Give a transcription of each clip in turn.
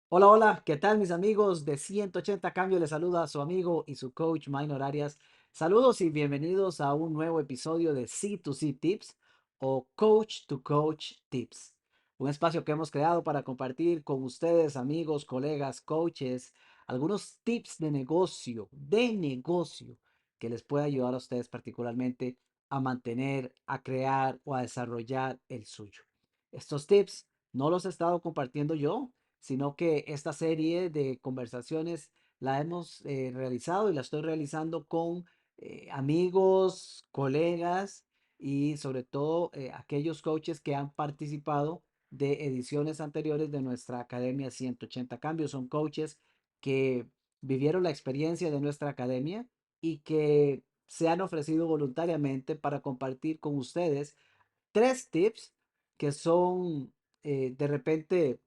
Hola, hola, ¿qué tal mis amigos de 180 Cambios? Les saluda a su amigo y su coach Minor Arias. Saludos y bienvenidos a un nuevo episodio de C2C Tips o Coach to Coach Tips. Un espacio que hemos creado para compartir con ustedes, amigos, colegas, coaches, algunos tips de negocio que les pueda ayudar a ustedes particularmente a mantener, a crear o a desarrollar el suyo. Estos tips no los he estado compartiendo yo, sino que esta serie de conversaciones la hemos realizado y la estoy realizando con amigos, colegas y sobre todo aquellos coaches que han participado de ediciones anteriores de nuestra Academia 180 Cambios. Son coaches que vivieron la experiencia de nuestra academia y que se han ofrecido voluntariamente para compartir con ustedes tres tips que son de repente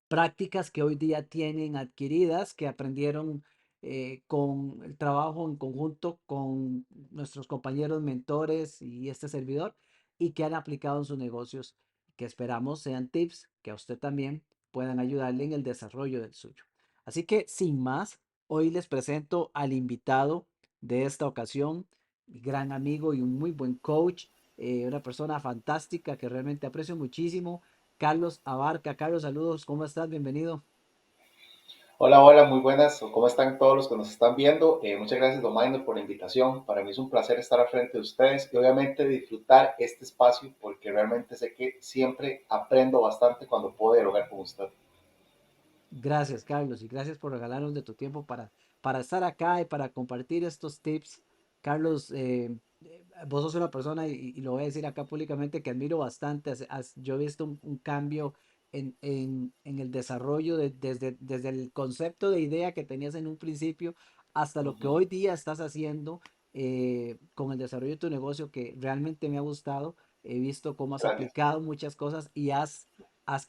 prácticas que hoy día tienen adquiridas, que aprendieron con el trabajo en conjunto con nuestros compañeros mentores y este servidor y que han aplicado en sus negocios, que esperamos sean tips que a usted también puedan ayudarle en el desarrollo del suyo. Así que sin más, hoy les presento al invitado de esta ocasión, mi gran amigo y un muy buen coach, una persona fantástica que realmente aprecio muchísimo. Carlos Abarca. Carlos, saludos, ¿cómo estás? Bienvenido. Hola, hola, muy buenas. ¿Cómo están todos los que nos están viendo? Muchas gracias, Domaino, por la invitación. Para mí es un placer estar al frente de ustedes y obviamente disfrutar este espacio porque realmente sé que siempre aprendo bastante cuando puedo dialogar con usted. Gracias, Carlos, y gracias por regalarnos de tu tiempo para estar acá y para compartir estos tips. Carlos, vos sos una persona, y lo voy a decir acá públicamente, que admiro bastante. Yo he visto un cambio en el desarrollo desde el concepto de idea que tenías en un principio hasta lo que Ujú. hoy día estás haciendo con el desarrollo de tu negocio, que realmente me ha gustado. He visto cómo has Gracias. aplicado muchas cosas y has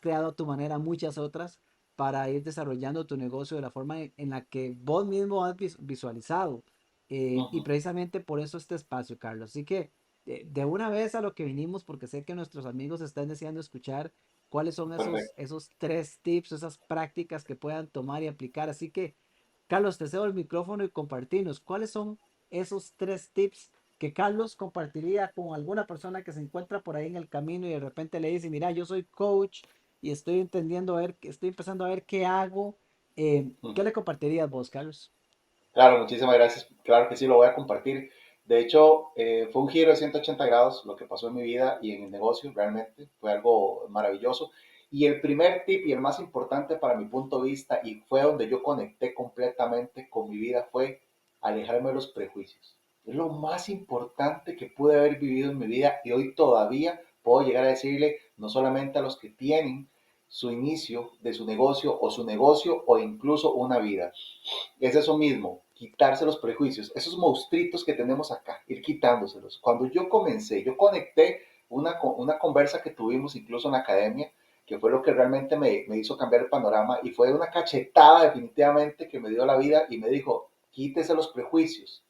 creado a tu manera muchas otras para ir desarrollando tu negocio de la forma en la que vos mismo has visualizado. Y Ujú. precisamente por eso este espacio, Carlos. Así que de una vez a lo que vinimos, porque sé que nuestros amigos están deseando escuchar cuáles son Perfecto. esos tres tips, esas prácticas que puedan tomar y aplicar. Así que, Carlos, te cedo el micrófono y compartirnos cuáles son esos tres tips que Carlos compartiría con alguna persona que se encuentra por ahí en el camino y de repente le dice, mira, yo soy coach y estoy entendiendo a ver, estoy empezando a ver qué hago. ¿Qué Ujú. le compartirías vos, Carlos? Claro, muchísimas gracias. Claro que sí, lo voy a compartir. De hecho, fue un giro de 180 grados lo que pasó en mi vida y en el negocio, realmente. Fue algo maravilloso. Y el primer tip y el más importante para mi punto de vista, y fue donde yo conecté completamente con mi vida, fue alejarme de los prejuicios. Es lo más importante que pude haber vivido en mi vida y hoy todavía puedo llegar a decirle, no solamente a los que tienen su inicio de su negocio o incluso una vida, es eso mismo, quitarse los prejuicios, esos monstruitos que tenemos acá, ir quitándoselos. Cuando yo comencé, yo conecté una conversa que tuvimos incluso en la academia, que fue lo que realmente me hizo cambiar el panorama y fue una cachetada definitivamente que me dio la vida y me dijo, quítese los prejuicios.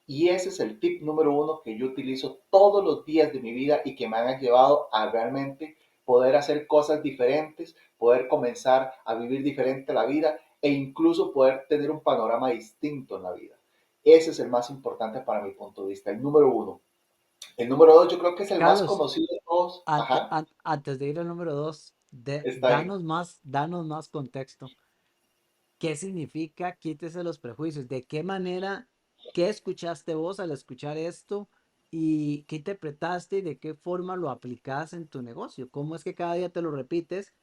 Y ese es el tip número uno que yo utilizo todos los días de mi vida y que me han llevado a realmente poder hacer cosas diferentes, poder comenzar a vivir diferente la vida e incluso poder tener un panorama distinto en la vida. Ese es el más importante para mi punto de vista, el número uno. El número dos yo creo que es el más Carlos, conocido de todos. Ajá, antes de ir al número dos, está bien. danos más contexto. ¿Qué significa quítese los prejuicios? ¿De qué manera, qué escuchaste vos al escuchar esto y qué interpretaste y de qué forma lo aplicas en tu negocio? ¿Cómo es que cada día te lo repites?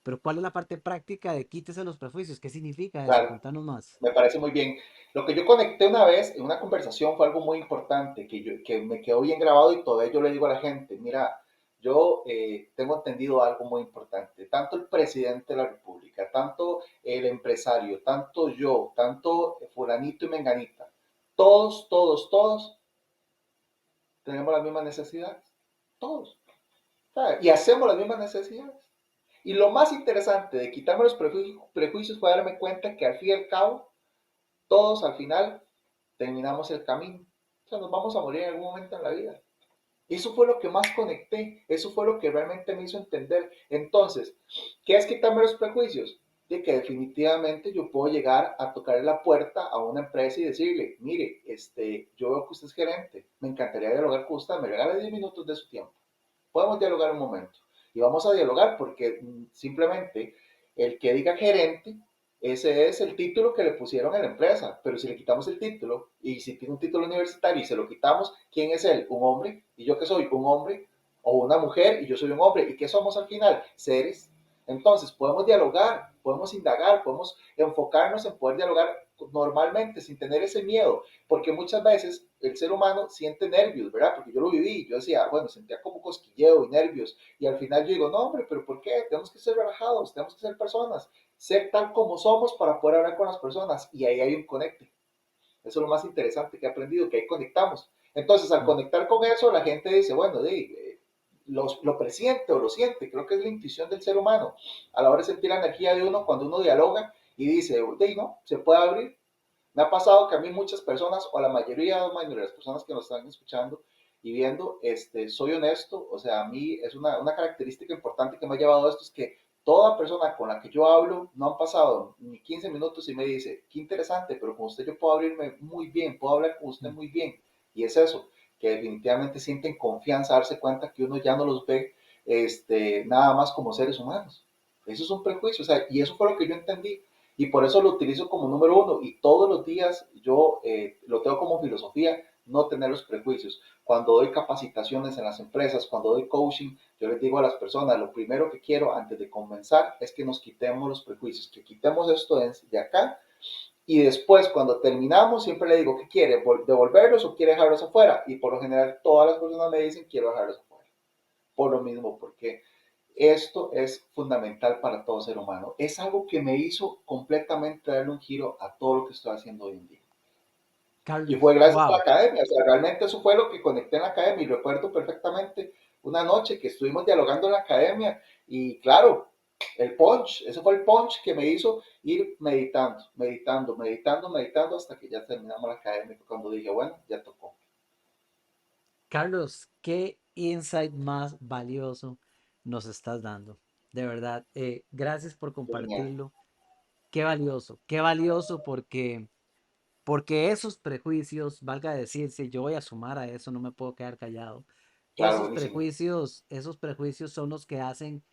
Pero ¿cuál es la parte práctica de quítese los prejuicios? ¿Qué significa eso? Claro, Contanos más. me parece muy bien. Lo que yo conecté una vez en una conversación fue algo muy importante que me quedó bien grabado y todavía yo le digo a la gente, mira, yo tengo entendido algo muy importante. Tanto el presidente de la República, tanto el empresario, tanto yo, tanto fulanito y menganita, todos tenemos las mismas necesidades. Todos. ¿Sabes? Y hacemos las mismas necesidades. Y lo más interesante de quitarme los prejuicios fue darme cuenta que al fin y al cabo todos al final terminamos el camino. O sea, nos vamos a morir en algún momento en la vida. Eso fue lo que más conecté, eso fue lo que realmente me hizo entender. Entonces, ¿qué es quitarme los prejuicios? de que definitivamente yo puedo llegar a tocarle la puerta a una empresa y decirle, mire, yo veo que usted es gerente, me encantaría dialogar con usted, me regala 10 minutos de su tiempo, podemos dialogar un momento. Y vamos a dialogar porque simplemente el que diga gerente, ese es el título que le pusieron a la empresa, pero si le quitamos el título y si tiene un título universitario y se lo quitamos, ¿quién es él? Un hombre, y yo que soy un hombre, o una mujer y yo soy un hombre, ¿y qué somos al final? Seres. Entonces podemos dialogar, podemos indagar, podemos enfocarnos en poder dialogar normalmente sin tener ese miedo, porque muchas veces el ser humano siente nervios, ¿verdad? Porque yo lo viví, yo decía, bueno, sentía como cosquilleo y nervios, y al final yo digo, no, hombre, pero ¿por qué? Tenemos que ser relajados, tenemos que ser personas, ser tal como somos para poder hablar con las personas, y ahí hay un conecte. Eso es lo más interesante que he aprendido, que ahí conectamos. Entonces, al Mm. conectar con eso, la gente dice, bueno, lo presiente o lo siente, creo que es la intuición del ser humano, a la hora de sentir la energía de uno cuando uno dialoga y dice, no, se puede abrir. Me ha pasado que a mí muchas personas, o la mayoría de las personas que nos están escuchando y viendo, soy honesto, o sea, a mí es una característica importante que me ha llevado a esto, es que toda persona con la que yo hablo, no han pasado ni 15 minutos y me dice, qué interesante, pero con usted yo puedo abrirme muy bien, puedo hablar con usted Mm. muy bien. Y es eso, que definitivamente sienten confianza, darse cuenta que uno ya no los ve nada más como seres humanos. Eso es un prejuicio, o sea, y eso fue lo que yo entendí y por eso lo utilizo como número uno y todos los días yo lo tengo como filosofía, no tener los prejuicios. Cuando doy capacitaciones en las empresas, cuando doy coaching, yo les digo a las personas, lo primero que quiero antes de comenzar es que nos quitemos los prejuicios, que quitemos esto de acá y después cuando terminamos siempre le digo, ¿qué quiere? ¿Devolverlos o quiere dejarlos afuera? Y por lo general todas las personas me dicen, quiero dejarlos afuera. Por lo mismo, porque esto es fundamental para todo ser humano. Es algo que me hizo completamente darle un giro a todo lo que estoy haciendo hoy en día. Y Carlos, fue gracias a la wow. academia, o sea, realmente eso fue lo que conecté en la academia y recuerdo perfectamente una noche que estuvimos dialogando en la academia y claro, el punch, ese fue el punch que me hizo ir meditando, meditando, meditando, meditando hasta que ya terminamos la academia, cuando dije, bueno, ya tocó. Carlos, qué insight más valioso nos estás dando. De verdad, gracias por Genial. compartirlo. Qué valioso porque esos prejuicios, valga decirse, yo voy a sumar a eso, no me puedo quedar callado. Claro, buenísimo. Esos prejuicios son los que hacen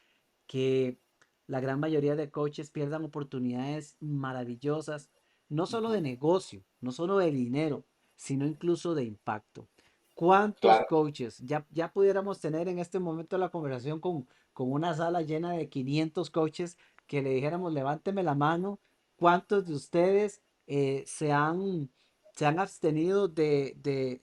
que la gran mayoría de coaches pierdan oportunidades maravillosas, no Uh solo -huh. de negocio, no solo de dinero, sino incluso de impacto. ¿Cuántos Claro. coaches ya pudiéramos tener en este momento la conversación con una sala llena de 500 coaches que le dijéramos, levánteme la mano, cuántos de ustedes se han abstenido de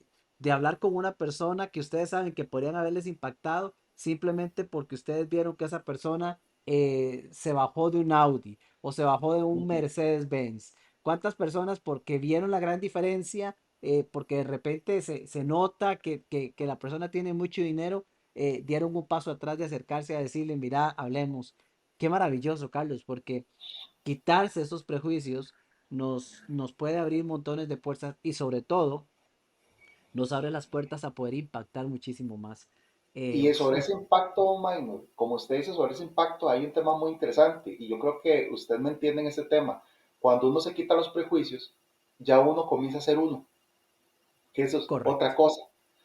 hablar con una persona que ustedes saben que podrían haberles impactado simplemente porque ustedes vieron que esa persona se bajó de un Audi o se bajó de Uh un -huh. Mercedes-Benz? ¿Cuántas personas porque vieron la gran diferencia, porque de repente se nota que la persona tiene mucho dinero, dieron un paso atrás de acercarse a decirle, mira, hablemos? Qué maravilloso, Carlos, porque quitarse esos prejuicios nos puede abrir montones de puertas y sobre todo nos abre las puertas a poder impactar muchísimo más. Y sobre Y ese impacto minor, como usted dice, sobre ese impacto hay un tema muy interesante y yo creo que usted me entiende en ese tema. Cuando uno se quita los prejuicios, ya uno comienza a ser uno, que eso es correcto. otra cosa.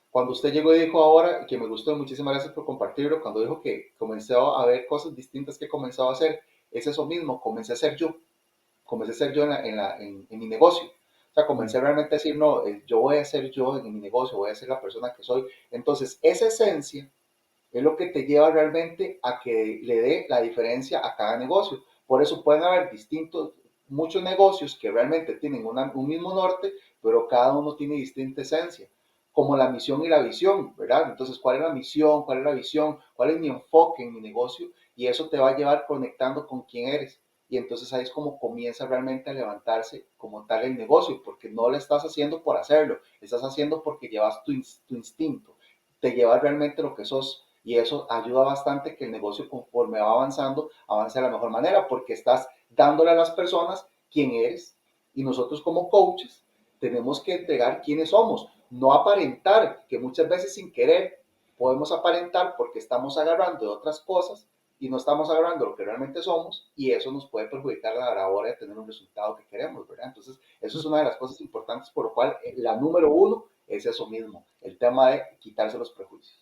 Cuando usted llegó y dijo ahora, que me gustó, muchísimas gracias por compartirlo, cuando dijo que comenzó a ver cosas distintas que comenzaba a hacer, es eso mismo, comencé a ser yo en mi negocio. O sea, Mm. comencé realmente a decir, no, yo voy a ser yo en mi negocio, voy a ser la persona que soy. Entonces, esa esencia es lo que te lleva realmente a que le dé la diferencia a cada negocio. Por eso pueden haber muchos negocios que realmente tienen un mismo norte, pero cada uno tiene distinta esencia, como la misión y la visión, ¿verdad? Entonces, ¿cuál es la misión? ¿Cuál es la visión? ¿Cuál es mi enfoque en mi negocio? Y eso te va a llevar conectando con quién eres. Y entonces ahí es como comienza realmente a levantarse como tal el negocio, porque no lo estás haciendo por hacerlo, estás haciendo porque llevas tu instinto, te llevas realmente lo que sos y eso ayuda bastante que el negocio conforme va avanzando, avance de la mejor manera porque estás dándole a las personas quién eres y nosotros como coaches tenemos que entregar quiénes somos, no aparentar, que muchas veces sin querer podemos aparentar porque estamos agarrando de otras cosas y no estamos agarrando lo que realmente somos y eso nos puede perjudicar a la hora de tener un resultado que queremos, ¿verdad? Entonces, eso es una de las cosas importantes por lo cual la número uno es eso mismo, el tema de quitarse los prejuicios.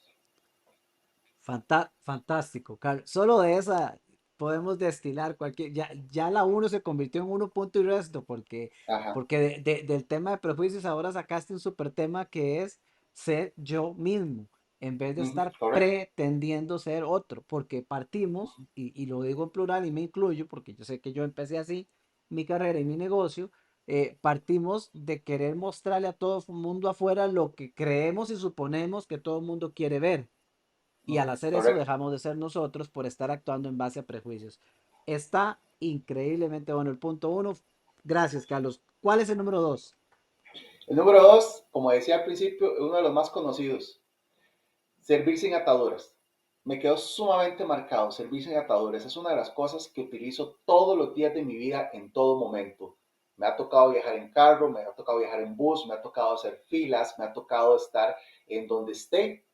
Fantástico, Carlos. Solo de esa podemos destilar cualquier. Ya la uno se convirtió en uno punto y resto, Ajá, porque del tema de prejuicios ahora sacaste un super tema que es ser yo mismo, en vez de estar correcto. pretendiendo ser otro, porque partimos, y lo digo en plural y me incluyo, porque yo sé que yo empecé así mi carrera y mi negocio. Partimos de querer mostrarle a todo el mundo afuera lo que creemos y suponemos que todo el mundo quiere ver. Y al hacer eso Correcto. dejamos de ser nosotros por estar actuando en base a prejuicios. Está increíblemente bueno el punto uno. Gracias, Carlos. ¿Cuál es el número dos? El número dos, como decía al principio, es uno de los más conocidos. Servir sin ataduras. Me quedó sumamente marcado. Servir sin ataduras es una de las cosas que utilizo todos los días de mi vida en todo momento. Me ha tocado viajar en carro, me ha tocado viajar en bus, me ha tocado hacer filas, me ha tocado estar en donde esté,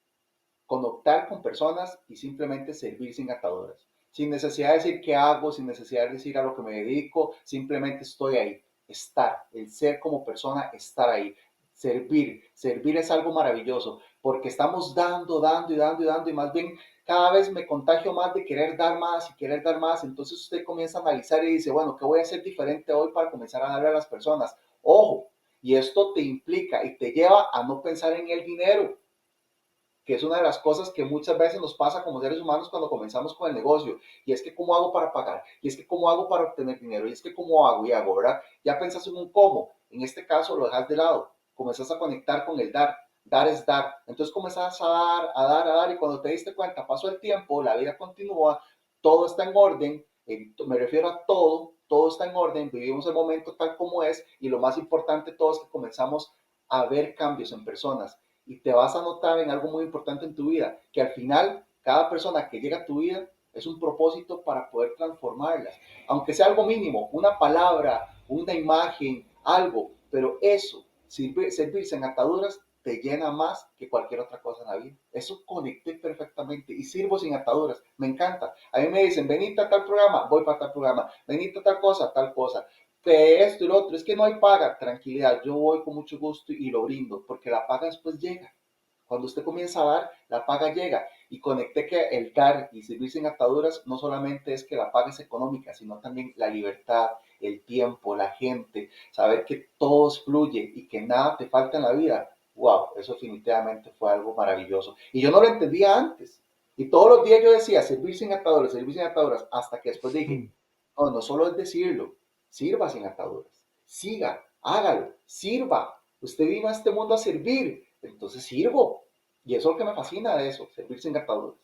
conectar con personas y simplemente servir sin ataduras. Sin necesidad de decir qué hago, sin necesidad de decir a lo que me dedico, simplemente estoy ahí. Estar, el ser como persona, estar ahí. Servir es algo maravilloso, porque estamos dando, dando y dando y dando, y más bien cada vez me contagio más de querer dar más y querer dar más. Entonces usted comienza a analizar y dice, bueno, ¿qué voy a hacer diferente hoy para comenzar a darle a las personas? Ojo, y esto te implica y te lleva a no pensar en el dinero, que es una de las cosas que muchas veces nos pasa como seres humanos cuando comenzamos con el negocio, y es que cómo hago para pagar, y es que cómo hago para obtener dinero, y es que cómo hago y hago, ¿verdad? Ya pensás en un cómo, en este caso lo dejas de lado, comenzás a conectar con el dar es dar, entonces comenzás a dar, a dar, a dar, y cuando te diste cuenta, pasó el tiempo, la vida continúa, todo está en orden, me refiero a todo, todo está en orden, vivimos el momento tal como es, y lo más importante de todo es que comenzamos a ver cambios en personas, y te vas a notar en algo muy importante en tu vida, que al final cada persona que llega a tu vida es un propósito para poder transformarlas, aunque sea algo mínimo, una palabra, una imagen, algo, pero eso, servirse en ataduras, te llena más que cualquier otra cosa en la vida. Eso conecté perfectamente y sirvo sin ataduras. Me encanta. A mí me dicen, venite a tal programa, voy para tal programa. Venite a tal cosa que esto y lo otro, es que no hay paga, tranquilidad, yo voy con mucho gusto y lo brindo, porque la paga después llega. Cuando usted comienza a dar, la paga llega. Y conecté que el dar y servir sin ataduras no solamente es que la paga es económica, sino también la libertad, el tiempo, la gente, saber que todo fluye y que nada te falta en la vida. Wow, eso definitivamente fue algo maravilloso. Y yo no lo entendía antes. Y todos los días yo decía, servir sin ataduras, hasta que después dije, no, no solo es decirlo, sirva sin ataduras, siga, hágalo, sirva. Usted vino a este mundo a servir, entonces sirvo. Y eso es lo que me fascina de eso, servir sin ataduras.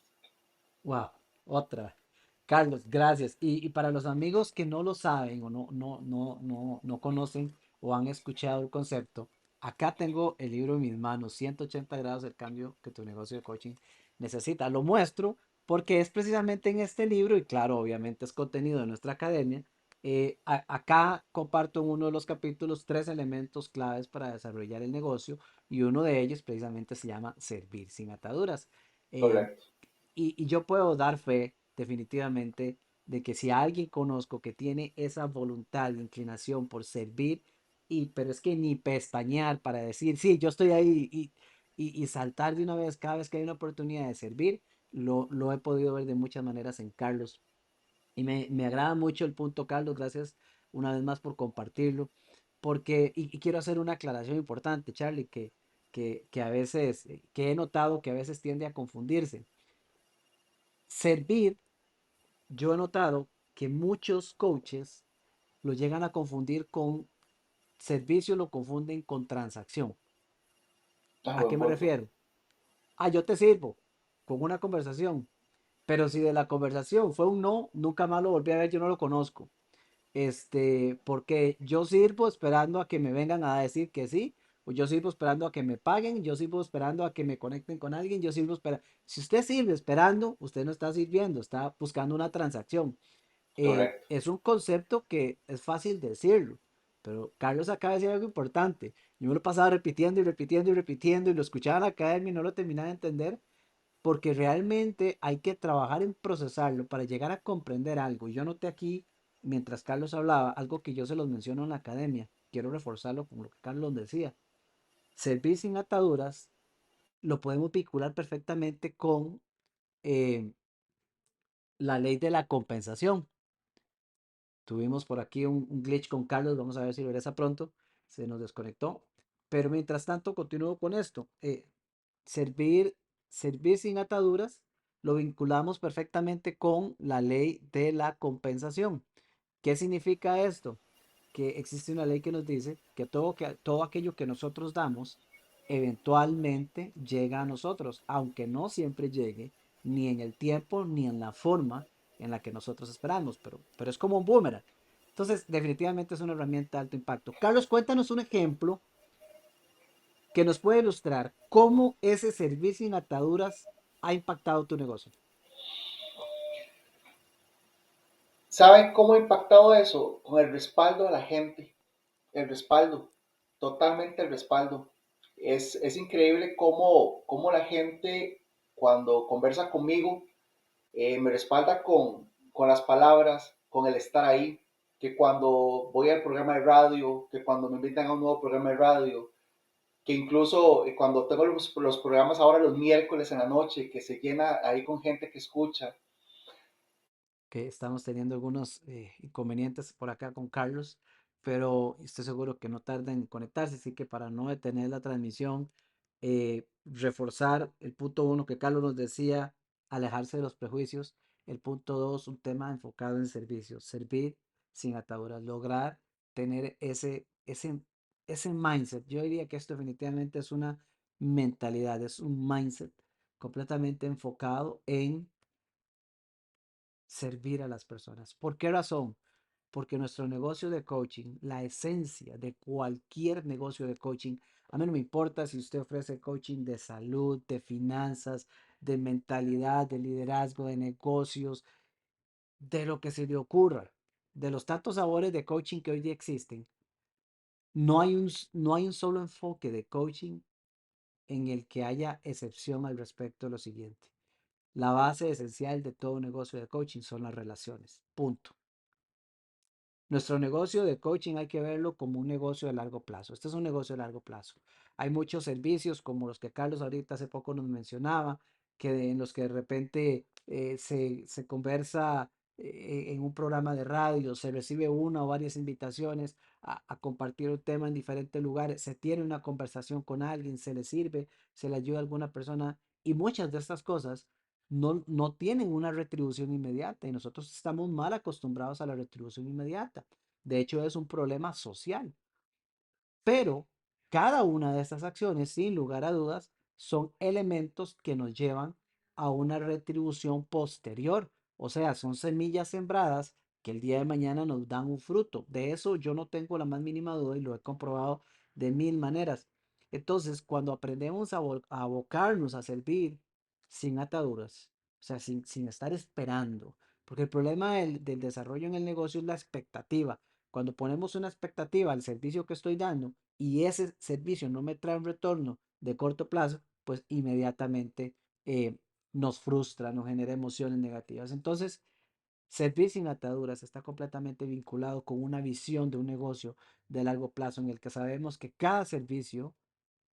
Wow, otra. Carlos, gracias. Y para los amigos que no lo saben o no conocen o han escuchado el concepto, acá tengo el libro en mis manos, 180 grados el cambio que tu negocio de coaching necesita. Lo muestro porque es precisamente en este libro, y claro, obviamente es contenido de nuestra academia. Acá comparto en uno de los capítulos tres elementos claves para desarrollar el negocio, y uno de ellos precisamente se llama servir sin ataduras. Eh, Correcto. y yo puedo dar fe definitivamente de que si alguien conozco que tiene esa voluntad e inclinación por servir, pero es que ni pestañear para decir, sí, yo estoy ahí, y saltar de una vez cada vez que hay una oportunidad de servir, lo he podido ver de muchas maneras en Carlos. Y me agrada mucho el punto, Carlos, gracias una vez más por compartirlo, porque, y quiero hacer una aclaración importante, Charlie, que a veces, que he notado que a veces tiende a confundirse. Servir, yo he notado que muchos coaches lo llegan a confundir con servicio, lo confunden con transacción. Ah, ¿A qué buen me punto. refiero? Ah, yo te sirvo con una conversación, pero si de la conversación fue un no, nunca más lo volví a ver, yo no lo conozco. Porque yo sirvo esperando a que me vengan a decir que sí, o yo sirvo esperando a que me paguen, yo sirvo esperando a que me conecten con alguien, yo sirvo esperando. Si usted sirve esperando, usted no está sirviendo, está buscando una transacción. Correcto. Es un concepto que es fácil decirlo, pero Carlos acaba de decir algo importante. Yo me lo pasaba repitiendo y repitiendo y repitiendo, y lo escuchaba en la academia y no lo terminaba de entender, porque realmente hay que trabajar en procesarlo para llegar a comprender algo. Yo noté aquí, mientras Carlos hablaba, algo que yo se los menciono en la academia. Quiero reforzarlo con lo que Carlos decía. Servir sin ataduras lo podemos vincular perfectamente con eh, la ley de la compensación. Tuvimos por aquí un glitch con Carlos, vamos a ver si regresa pronto. Se nos desconectó. Pero mientras tanto, continúo con esto. Servir, servir sin ataduras lo vinculamos perfectamente con la ley de la compensación. ¿Qué significa esto? Que existe una ley que nos dice que todo aquello que nosotros damos eventualmente llega a nosotros, aunque no siempre llegue ni en el tiempo ni en la forma en la que nosotros esperamos, pero es como un boomerang. Entonces, definitivamente es una herramienta de alto impacto. Carlos, cuéntanos un ejemplo que nos puede ilustrar cómo ese servicio sin ataduras ha impactado tu negocio. ¿Saben cómo ha impactado eso? Con el respaldo de la gente, el respaldo, totalmente el respaldo. Es increíble cómo la gente cuando conversa conmigo me respalda con las palabras, con el estar ahí, que cuando voy al programa de radio, que cuando me invitan a un nuevo programa de radio, que incluso cuando tengo los programas ahora los miércoles en la noche, que se llena ahí con gente que escucha. Que estamos teniendo algunos inconvenientes por acá con Carlos, pero estoy seguro que no tarda en conectarse, así que para no detener la transmisión, reforzar el punto uno que Carlos nos decía, alejarse de los prejuicios. El punto dos, un tema enfocado en servicios, servir sin ataduras, lograr tener ese mindset. Yo diría que esto definitivamente es una mentalidad, es un mindset completamente enfocado en servir a las personas. ¿Por qué razón? Porque nuestro negocio de coaching, la esencia de cualquier negocio de coaching, a mí no me importa si usted ofrece coaching de salud, de finanzas, de mentalidad, de liderazgo, de negocios, de lo que se le ocurra, de los tantos sabores de coaching que hoy día existen, no hay un solo enfoque de coaching en el que haya excepción al respecto de lo siguiente. La base esencial de todo negocio de coaching son las relaciones. Punto. Nuestro negocio de coaching hay que verlo como un negocio de largo plazo. Este es un negocio de largo plazo. Hay muchos servicios como los que Carlos ahorita hace poco nos mencionaba, en los que de repente se conversa en un programa de radio, se recibe una o varias invitaciones a compartir un tema en diferentes lugares, se tiene una conversación con alguien, se le sirve, se le ayuda a alguna persona y muchas de estas cosas no tienen una retribución inmediata y nosotros estamos mal acostumbrados a la retribución inmediata. De hecho, es un problema social. Pero cada una de estas acciones, sin lugar a dudas, son elementos que nos llevan a una retribución posterior. O sea, son semillas sembradas que el día de mañana nos dan un fruto. De eso yo no tengo la más mínima duda y lo he comprobado de mil maneras. Entonces, cuando aprendemos a abocarnos a servir sin ataduras, o sea, sin estar esperando, porque el problema del desarrollo en el negocio es la expectativa. Cuando ponemos una expectativa al servicio que estoy dando y ese servicio no me trae un retorno de corto plazo, pues inmediatamente eh, nos frustra, nos genera emociones negativas. Entonces, servir sin ataduras está completamente vinculado con una visión de un negocio de largo plazo en el que sabemos que cada servicio,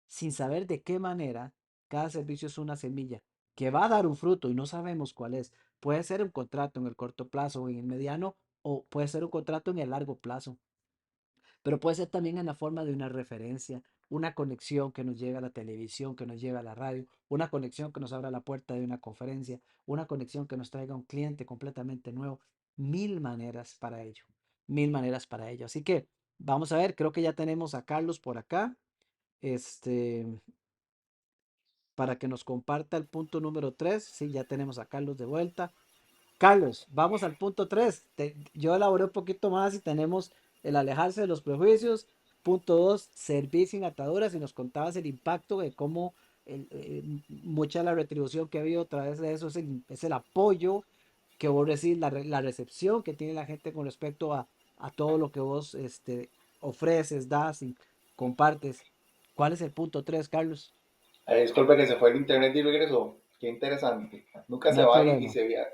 sin saber de qué manera, cada servicio es una semilla que va a dar un fruto y no sabemos cuál es. Puede ser un contrato en el corto plazo o en el mediano, o puede ser un contrato en el largo plazo, pero puede ser también en la forma de una referencia, una conexión que nos lleve a la televisión, que nos lleve a la radio, una conexión que nos abra la puerta de una conferencia, una conexión que nos traiga un cliente completamente nuevo. Mil maneras para ello, mil maneras para ello. Así que vamos a ver, creo que ya tenemos a Carlos por acá, este, para que nos comparta el punto número 3. Sí, ya tenemos a Carlos de vuelta. Carlos, vamos al punto 3. Yo elaboré un poquito más y tenemos el alejarse de los prejuicios. Punto 2, servir sin ataduras y nos contabas el impacto de cómo mucha de la retribución que ha habido a través de eso es el apoyo que vos recibís, la recepción que tiene la gente con respecto a todo lo que vos ofreces, das y compartes. ¿Cuál es el punto 3, Carlos? Disculpe que se fue el internet y regresó. Qué interesante. Nunca No se hay va problema.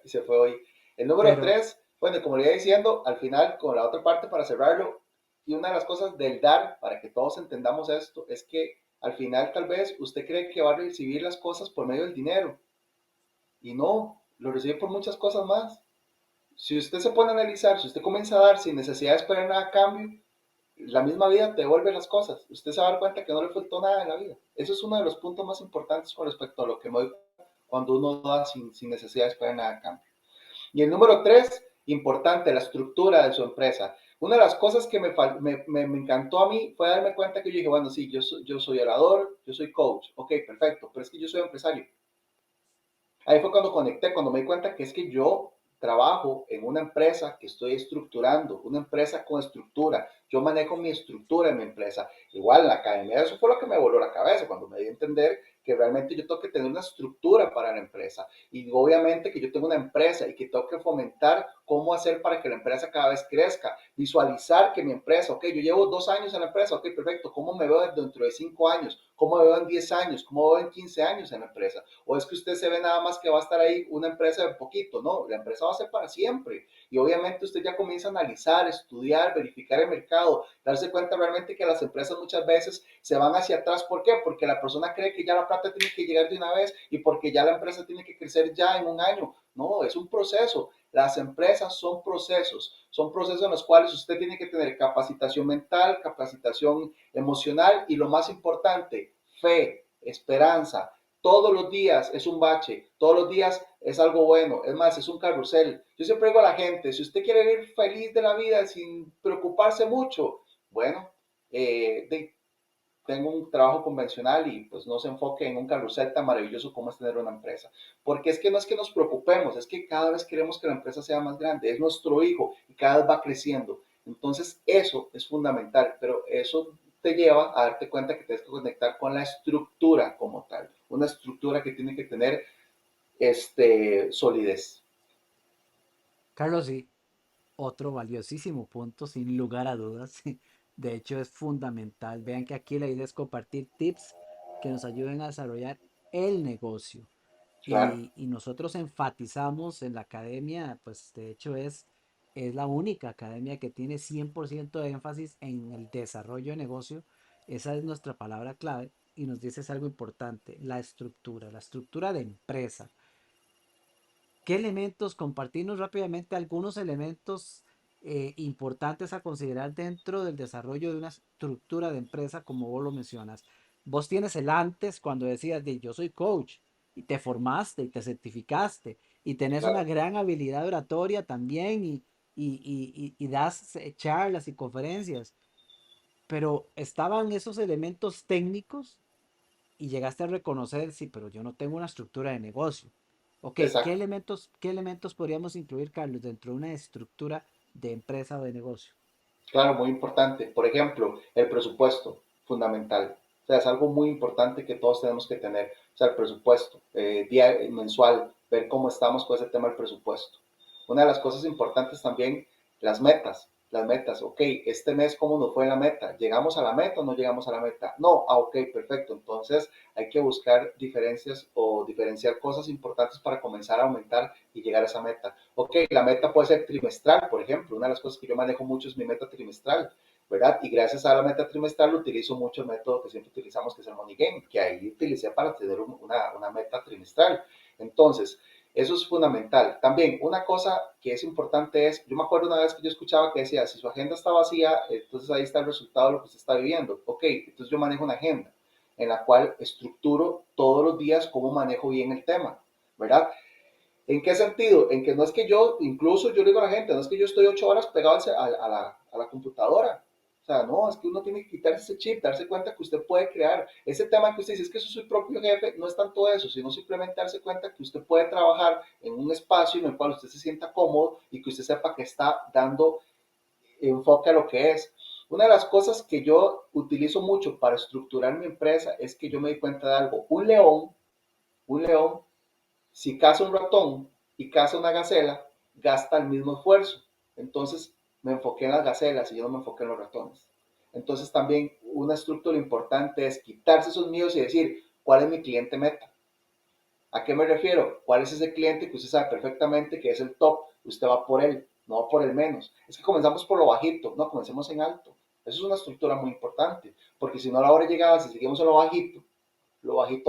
y se fue hoy. El número Pero, 3, bueno, como le iba diciendo, al final, con la otra parte para cerrarlo, y una de las cosas del dar, para que todos entendamos esto, es que al final tal vez usted cree que va a recibir las cosas por medio del dinero, y no, lo recibe por muchas cosas más. Si usted se pone a analizar, si usted comienza a dar sin necesidad de esperar nada a cambio, la misma vida te devuelve las cosas. Usted se va a dar cuenta que no le faltó nada en la vida. Eso es uno de los puntos más importantes con respecto a lo que me doy cuando uno da sin necesidad de esperar nada a cambio. Y el número 3, importante, la estructura de su empresa. Una de las cosas que me encantó a mí fue darme cuenta que yo dije, bueno, sí, yo soy orador, yo soy coach, ok, perfecto, pero es que yo soy empresario. Ahí fue cuando conecté, cuando me di cuenta que es que yo trabajo en una empresa que estoy estructurando, una empresa con estructura. Yo manejo mi estructura en mi empresa. Igual en la academia, eso fue lo que me voló la cabeza cuando me di a entender que realmente yo tengo que tener una estructura para la empresa. Y obviamente que yo tengo una empresa y que tengo que fomentar cómo hacer para que la empresa cada vez crezca. Visualizar que mi empresa, ok, yo llevo 2 años en la empresa, ok, perfecto. ¿Cómo me veo dentro de 5 años? ¿Cómo me veo en 10 años? ¿Cómo me veo en 15 años en la empresa? O es que usted se ve nada más que va a estar ahí una empresa de poquito, no, la empresa va a ser para siempre. Y obviamente usted ya comienza a analizar, estudiar, verificar el mercado, darse cuenta realmente que las empresas muchas veces se van hacia atrás. ¿Por qué? Porque la persona cree que ya la plata tiene que llegar de una vez y porque ya la empresa tiene que crecer ya en un año. No, es un proceso. Las empresas son procesos en los cuales usted tiene que tener capacitación mental, capacitación emocional y lo más importante, fe, esperanza. Todos los días es un bache, todos los días es algo bueno, es más, es un carrusel. Yo siempre digo a la gente, si usted quiere vivir feliz de la vida sin preocuparse mucho, bueno, de, tengo un trabajo convencional y pues no se enfoque en un carrusel tan maravilloso como es tener una empresa. Porque es que no es que nos preocupemos, es que cada vez queremos que la empresa sea más grande, es nuestro hijo y cada vez va creciendo. Entonces eso es fundamental, pero eso te lleva a darte cuenta que tienes que conectar con la estructura como tal, una estructura que tiene que tener solidez. Carlos, sí, otro valiosísimo punto, sin lugar a dudas. De hecho, es fundamental. Vean que aquí la idea es compartir tips que nos ayuden a desarrollar el negocio. Claro, Y nosotros enfatizamos en la academia, pues de hecho es la única academia que tiene 100% de énfasis en el desarrollo de negocio. Esa es nuestra palabra clave y nos dices algo importante, la estructura de empresa. ¿Qué elementos? Compartirnos rápidamente algunos elementos importantes a considerar dentro del desarrollo de una estructura de empresa, como vos lo mencionas. Vos tienes el antes cuando decías de yo soy coach y te formaste y te certificaste y tenés una claro, gran habilidad oratoria también y das charlas y conferencias, pero estaban esos elementos técnicos y llegaste a reconocer, sí, pero yo no tengo una estructura de negocio. Ok, exacto. qué elementos podríamos incluir, Carlos, dentro de una estructura de empresa o de negocio? Claro, muy importante. Por ejemplo, el presupuesto, fundamental. O sea, es algo muy importante que todos tenemos que tener. O sea, el presupuesto, mensual, ver cómo estamos con ese tema del presupuesto. Una de las cosas importantes también, las metas. Las metas, ok, este mes, ¿cómo nos fue en la meta? ¿Llegamos a la meta o no llegamos a la meta? No, ok, perfecto. Entonces hay que buscar diferencias o diferenciar cosas importantes para comenzar a aumentar y llegar a esa meta. Ok, la meta puede ser trimestral, por ejemplo. Una de las cosas que yo manejo mucho es mi meta trimestral, ¿verdad? Y gracias a la meta trimestral utilizo mucho el método que siempre utilizamos, que es el Money Game, que ahí utilicé para tener una meta trimestral. Entonces, eso es fundamental. También, una cosa que es importante es, yo me acuerdo una vez que yo escuchaba que decía, si su agenda está vacía, entonces ahí está el resultado de lo que usted está viviendo. Ok, entonces yo manejo una agenda en la cual estructuro todos los días cómo manejo bien el tema, ¿verdad? ¿En qué sentido? En que no es que yo, incluso yo le digo a la gente, no es que yo estoy 8 horas pegado a la computadora. O sea, no, es que uno tiene que quitarse ese chip, darse cuenta que usted puede crear. Ese tema que usted dice, es que soy su propio jefe, no es tanto eso, sino simplemente darse cuenta que usted puede trabajar en un espacio en el cual usted se sienta cómodo y que usted sepa que está dando enfoque a lo que es. Una de las cosas que yo utilizo mucho para estructurar mi empresa es que yo me di cuenta de algo. Un león si caza un ratón y caza una gacela, gasta el mismo esfuerzo. Entonces me enfoqué en las gacelas y yo no me enfoqué en los ratones. Entonces también una estructura importante es quitarse esos miedos y decir, ¿cuál es mi cliente meta? ¿A qué me refiero? ¿Cuál es ese cliente que usted sabe perfectamente que es el top? Usted va por él, no va por el menos. Es que comenzamos por lo bajito, no, comencemos en alto. Eso es una estructura muy importante, porque si no a la hora de llegada, si seguimos en lo bajito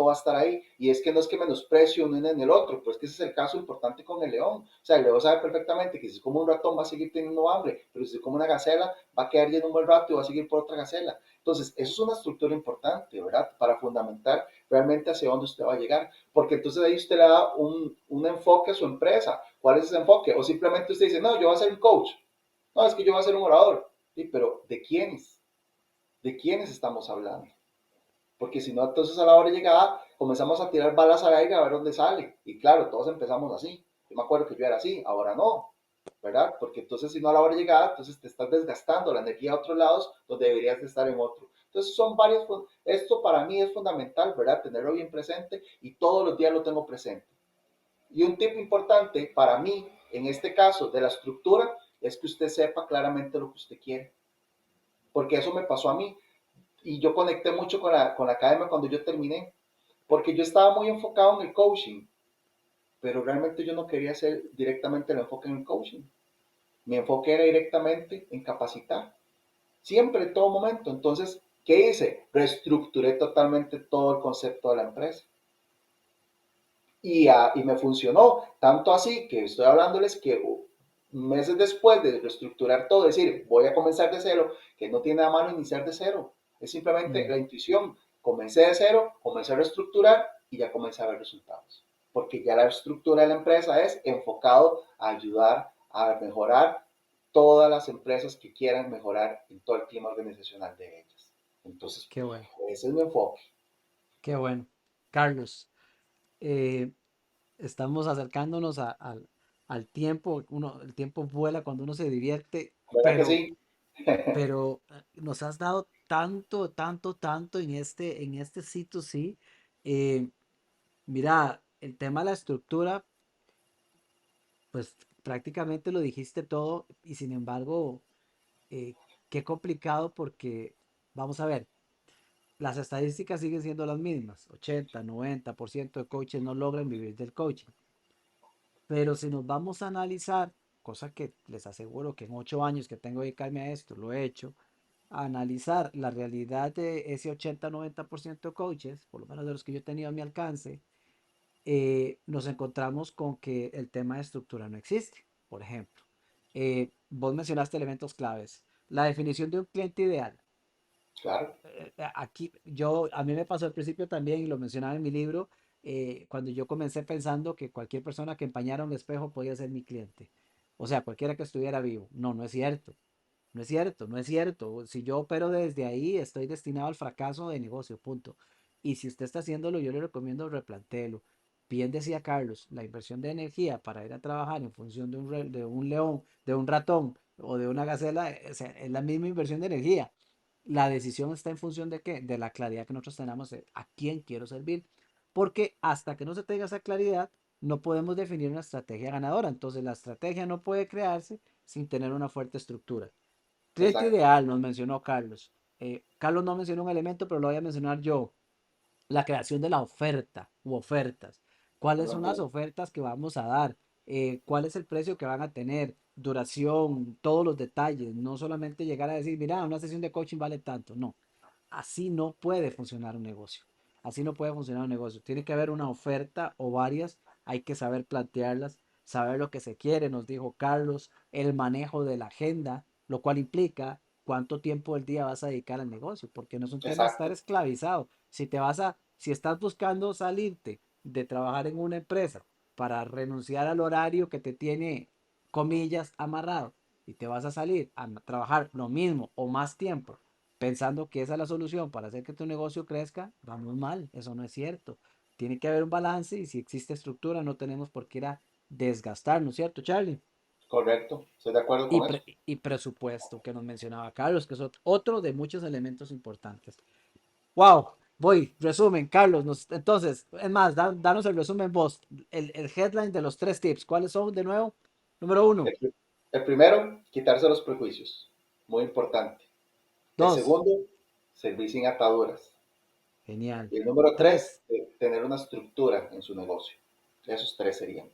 va a estar ahí. Y es que no es que menosprecio uno en el otro, pues que ese es el caso importante con el león. O sea, el león sabe perfectamente que si se come un ratón va a seguir teniendo hambre, pero si se come una gacela va a quedar lleno un buen rato y va a seguir por otra gacela. Entonces, eso es una estructura importante, ¿verdad? Para fundamentar realmente hacia dónde usted va a llegar. Porque entonces ahí usted le da un enfoque a su empresa. ¿Cuál es ese enfoque? O simplemente usted dice, no, yo voy a ser un coach. No, es que yo voy a ser un orador. Sí, pero ¿de quiénes? ¿De quiénes estamos hablando? Porque si no, entonces a la hora de llegada comenzamos a tirar balas al aire a ver dónde sale. Y claro, todos empezamos así. Yo me acuerdo que yo era así, ahora no, ¿verdad? Porque entonces si no a la hora de llegada, entonces te estás desgastando la energía a otros lados donde deberías de estar en otro. Entonces son varios, esto para mí es fundamental, ¿verdad? Tenerlo bien presente y todos los días lo tengo presente. Y un tip importante para mí, en este caso de la estructura, es que usted sepa claramente lo que usted quiere. Porque eso me pasó a mí y yo conecté mucho con la academia cuando yo terminé, porque yo estaba muy enfocado en el coaching, pero realmente yo no quería hacer directamente el enfoque en el coaching. Mi enfoque era directamente en capacitar, siempre, en todo momento. Entonces, ¿qué hice? Reestructuré totalmente todo el concepto de la empresa. Y me funcionó, tanto así que estoy hablándoles que meses después de reestructurar todo, es decir, voy a comenzar de cero, que no tiene nada malo iniciar de cero, es simplemente Mm, la intuición. Comencé de cero, comencé a reestructurar y ya comencé a ver resultados. Porque ya la estructura de la empresa es enfocado a ayudar a mejorar todas las empresas que quieran mejorar en todo el clima organizacional de ellas. Entonces, qué bueno, ese es mi enfoque. qué bueno. Carlos, eh, estamos acercándonos al tiempo. El tiempo vuela cuando uno se divierte, ¿Verdad que pero, sí? nos has dado tanto, tanto, tanto en este sitio, sí. Eh, Mira, el tema de la estructura, pues prácticamente lo dijiste todo y sin embargo, eh, qué complicado porque, vamos a ver, las estadísticas siguen siendo las mismas. 80, 90% de coaches no logran vivir del coaching. Pero si nos vamos a analizar, cosa que les aseguro que en 8 años que tengo que dedicarme a esto, lo he hecho, a analizar la realidad de ese 80, 90% de coaches, por lo menos de los que yo he tenido a mi alcance, nos encontramos con que el tema de estructura no existe. Por ejemplo, vos mencionaste elementos claves. La definición de un cliente ideal. Claro, Aquí, a mí me pasó al principio también, y lo mencionaba en mi libro, cuando yo comencé pensando que cualquier persona que empañara un espejo podía ser mi cliente. O sea, cualquiera que estuviera vivo. No, no es cierto. No es cierto, no es cierto. Si yo opero desde ahí, estoy destinado al fracaso de negocio, punto. Y si usted está haciéndolo, yo le recomiendo replantéelo. Bien decía Carlos, la inversión de energía para ir a trabajar en función de un león, de un ratón o de una gacela, o sea, es la misma inversión de energía. La decisión está en función de qué? De la claridad que nosotros tenemos de a quién quiero servir. Porque hasta que no se tenga esa claridad, no podemos definir una estrategia ganadora. Entonces la estrategia no puede crearse sin tener una fuerte estructura. Cliente exacto, ideal, nos mencionó Carlos. Carlos no mencionó un elemento, pero lo voy a mencionar yo. La creación de la oferta u ofertas. ¿Cuáles son las correcto, ofertas que vamos a dar? ¿Cuál es el precio que van a tener? Duración, todos los detalles. No solamente llegar a decir, mira, una sesión de coaching vale tanto. No, así no puede funcionar un negocio. Así no puede funcionar un negocio. Tiene que haber una oferta o varias. Hay que saber plantearlas, saber lo que se quiere, nos dijo Carlos, el manejo de la agenda, lo cual implica cuánto tiempo del día vas a dedicar al negocio, porque no es un tema de estar exacto, esclavizado. Si estás buscando salirte de trabajar en una empresa para renunciar al horario que te tiene, comillas, amarrado, y te vas a salir a trabajar lo mismo o más tiempo pensando que esa es la solución para hacer que tu negocio crezca, vamos mal, eso no es cierto. Tiene que haber un balance y si existe estructura no tenemos por qué ir a desgastarnos, ¿cierto, Charlie? correcto. Estoy de acuerdo con eso. Y presupuesto que nos mencionaba Carlos, que es otro de muchos elementos importantes. Wow, voy, resumen, Carlos, entonces, es más, danos el resumen vos, el headline de los tres tips, ¿cuáles son de nuevo? Número uno, El primero, quitarse los prejuicios. Muy importante. El dos, segundo, servir sin ataduras. Genial. Y el número tres, Tres. tener una estructura en su negocio. Esos tres serían.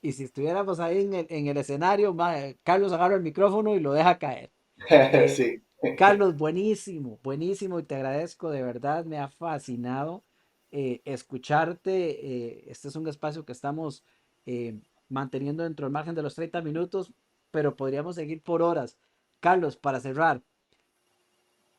Y si estuviéramos ahí en el escenario, Carlos agarra el micrófono y lo deja caer. Eh, Sí, Carlos, buenísimo, buenísimo y te agradezco, de verdad, me ha fascinado escucharte. Este es un espacio que estamos manteniendo dentro del margen de los 30 minutos, pero podríamos seguir por horas. Carlos, para cerrar,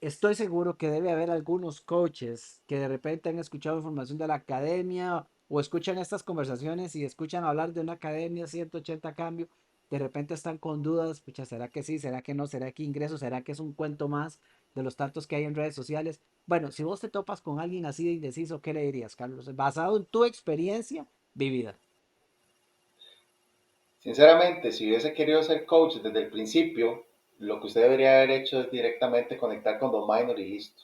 estoy seguro que debe haber algunos coaches que de repente han escuchado información de la academia o escuchan estas conversaciones y escuchan hablar de una academia 180 cambio. De repente están con dudas, pucha, ¿será que sí? ¿Será que no? ¿Será que ingreso? ¿Será que es un cuento más de los tantos que hay en redes sociales? Bueno, si vos te topas con alguien así de indeciso, ¿qué le dirías, Carlos? Basado en tu experiencia vivida. sinceramente, si hubiese querido ser coach desde el principio, lo que usted debería haber hecho es directamente conectar con Don Minor y listo.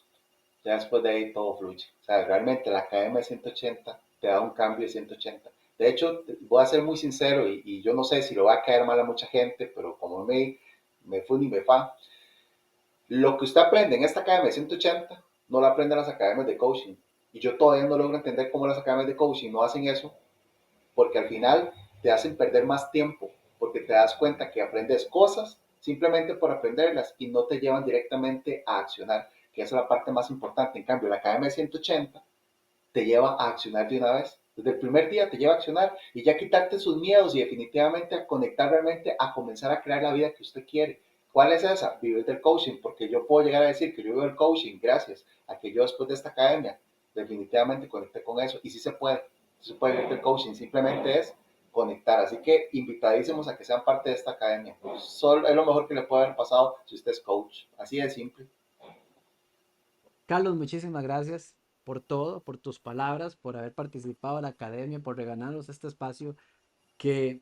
Ya después de ahí todo fluye. O sea, realmente la academia de 180 te da un cambio de 180. De hecho, voy a ser muy sincero y yo no sé si lo va a caer mal a mucha gente, pero como me fue ni me fa, lo que usted aprende en esta academia de 180 no lo aprende en las academias de coaching. Y yo todavía no logro entender cómo las academias de coaching no hacen eso, porque al final te hacen perder más tiempo, porque te das cuenta que aprendes cosas simplemente por aprenderlas y no te llevan directamente a accionar, que esa es la parte más importante. En cambio, la academia de 180 te lleva a accionar de una vez. Desde el primer día te lleva a accionar y ya quitarte sus miedos y definitivamente a conectar realmente a comenzar a crear la vida que usted quiere. ¿Cuál es esa? Vivir del coaching, porque yo puedo llegar a decir que yo vivo del coaching gracias a que yo después de esta academia definitivamente conecté con eso y sí se puede vivir del coaching, simplemente es conectar. Así que invitadísimos a que sean parte de esta academia. Solo es lo mejor que le puede haber pasado si usted es coach. Así de simple. Carlos, muchísimas gracias por todo, por tus palabras, por haber participado en la academia, por regalarnos este espacio que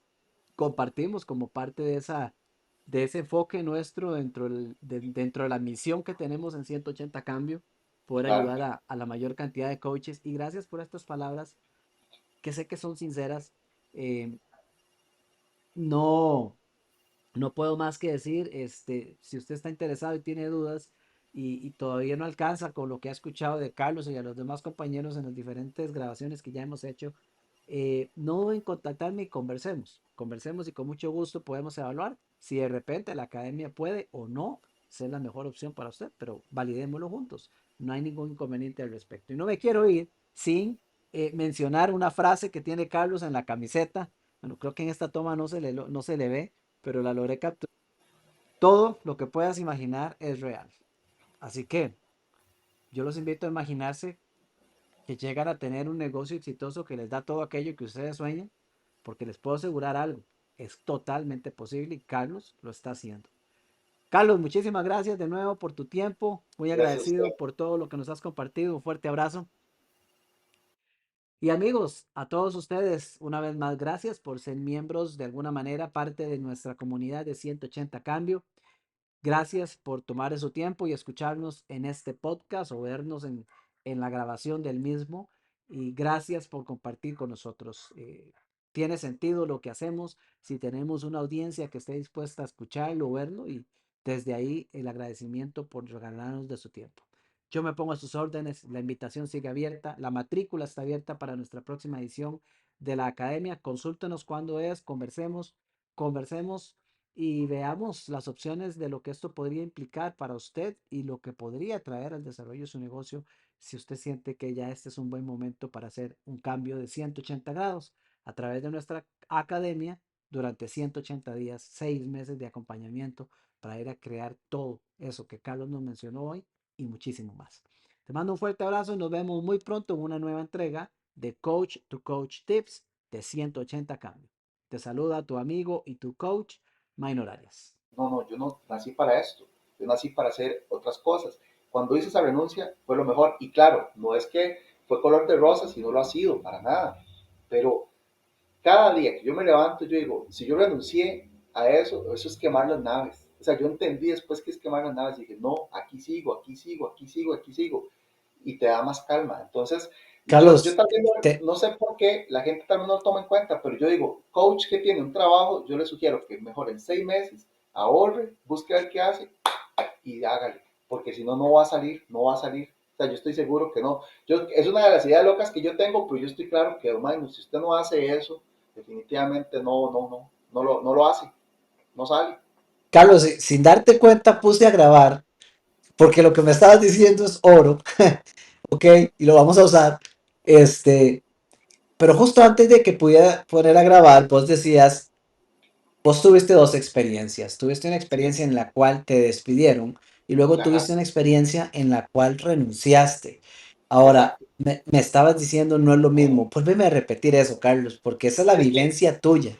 compartimos como parte de de ese enfoque nuestro dentro de la misión que tenemos en 180 Cambio, poder Claro. ayudar a la mayor cantidad de coaches. Y gracias por estas palabras que sé que son sinceras. Eh, no, no puedo más que decir, si usted está interesado y tiene dudas y todavía no alcanza con lo que ha escuchado de Carlos y a los demás compañeros en las diferentes grabaciones que ya hemos hecho, no duden en contactarme y conversemos. Conversemos y con mucho gusto podemos evaluar si de repente la academia puede o no ser la mejor opción para usted, pero validémoslo juntos. No hay ningún inconveniente al respecto. Y no me quiero ir sin mencionar una frase que tiene Carlos en la camiseta. Bueno, creo que en esta toma no se le ve, pero la logré capturar. Todo lo que puedas imaginar es real. Así que yo los invito a imaginarse que llegan a tener un negocio exitoso que les da todo aquello que ustedes sueñan, porque les puedo asegurar algo, es totalmente posible y Carlos lo está haciendo. Carlos, muchísimas gracias de nuevo por tu tiempo, muy Gracias a usted. agradecido por todo lo que nos has compartido, un fuerte abrazo. Y amigos, a todos ustedes, una vez más, gracias por ser miembros de alguna manera, parte de nuestra comunidad de 180 Cambio. Gracias por tomar su tiempo y escucharnos en este podcast o vernos en la grabación del mismo. Y gracias por compartir con nosotros. Tiene sentido lo que hacemos si tenemos una audiencia que esté dispuesta a escucharlo o verlo y desde ahí el agradecimiento por regalarnos de su tiempo. Yo me pongo a sus órdenes, la invitación sigue abierta, la matrícula está abierta para nuestra próxima edición de la academia. Consúltenos cuándo es, conversemos y veamos las opciones de lo que esto podría implicar para usted y lo que podría traer al desarrollo de su negocio si usted siente que ya este es un buen momento para hacer un cambio de 180 grados a través de nuestra academia durante 180 días, 6 meses de acompañamiento para ir a crear todo eso que Carlos nos mencionó hoy y muchísimo más. Te mando un fuerte abrazo y nos vemos muy pronto en una nueva entrega de Coach to Coach Tips de 180 cambios. Te saluda tu amigo y tu coach Minor Arias. No, no, yo no nací para esto, yo nací para hacer otras cosas. Cuando hice esa renuncia fue lo mejor y claro, no es que fue color de rosas y no lo ha sido para nada, pero cada día que yo me levanto yo digo, si yo renuncié a eso, eso es quemar las naves. O sea, yo entendí después que es quemar las naves y dije, no, aquí sigo, aquí sigo, aquí sigo, aquí sigo. Y te da más calma. Entonces, yo Carlos, también te, no sé por qué la gente también no lo toma en cuenta, pero yo digo, coach que tiene un trabajo, yo le sugiero que mejor en 6 meses ahorre, busque a ver qué hace y hágale, porque si no, no va a salir, no va a salir. O sea, yo estoy seguro que no. Es una de las ideas locas que yo tengo, pero yo estoy claro que, hermano, si usted no hace eso, definitivamente no lo hace, no sale. Carlos, sin darte cuenta puse a grabar, porque lo que me estabas diciendo es oro, ¿ok? Y lo vamos a usar. Este, pero justo antes de que pudiera poner a grabar, vos decías, vos tuviste dos experiencias. Tuviste una Sí, experiencia en la cual te despidieron y luego tuviste ajá, una experiencia en la cual renunciaste. Ahora, exacto. me estabas diciendo no es lo mismo. Vuélveme a repetir eso, Carlos, porque esa es la Es que vivencia tuya.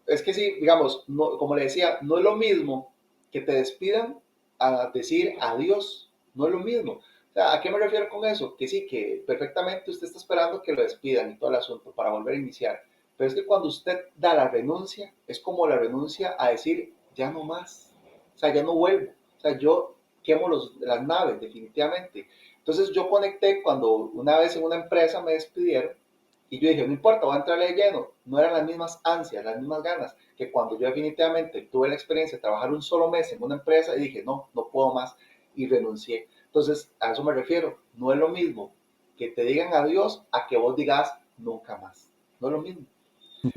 es que sí, digamos, no, como le decía, no es lo mismo que te despidan a decir adiós, no es lo mismo. O sea, ¿a qué me refiero con eso? Que sí, que perfectamente usted está esperando que lo despidan y todo el asunto para volver a iniciar. Pero es que cuando usted da la renuncia, es como la renuncia a decir, ya no más. O sea, ya no vuelvo. O sea, yo quemo las naves, definitivamente. Entonces yo conecté cuando una vez en una empresa me despidieron y yo dije, no importa, voy a entrarle de lleno. No eran las mismas ansias, las mismas ganas que cuando yo definitivamente tuve la experiencia de trabajar un solo mes en una empresa y dije, no, no puedo más y renuncié. Entonces, a eso me refiero. No es lo mismo que te digan adiós a que vos digas nunca más. No es lo mismo.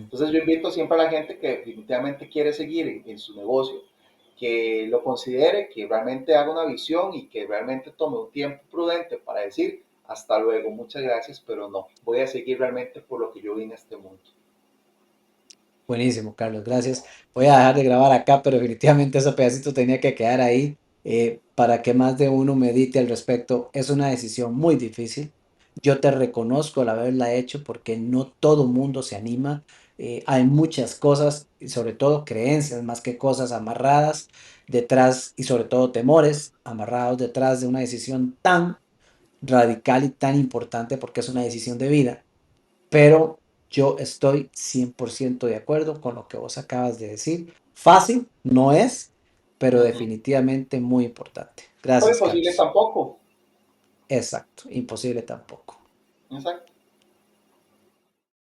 Entonces, yo invito siempre a la gente que definitivamente quiere seguir en su negocio, que lo considere, que realmente haga una visión y que realmente tome un tiempo prudente para decir hasta luego, muchas gracias, pero no, voy a seguir realmente por lo que yo vine a este mundo. Buenísimo, Carlos, gracias. Voy a dejar de grabar acá, pero definitivamente ese pedacito tenía que quedar ahí para que más de uno medite al respecto. Es una decisión muy difícil. Yo te reconozco el haberla hecho porque no todo mundo se anima. Hay muchas cosas y sobre todo creencias más que cosas amarradas detrás y sobre todo temores amarrados detrás de una decisión tan radical y tan importante porque es una decisión de vida. Pero yo estoy 100% de acuerdo con lo que vos acabas de decir. Fácil no es, pero Uh -huh. definitivamente muy importante. No es Gracias, imposible Carlos. tampoco. Exacto, imposible tampoco. Exacto.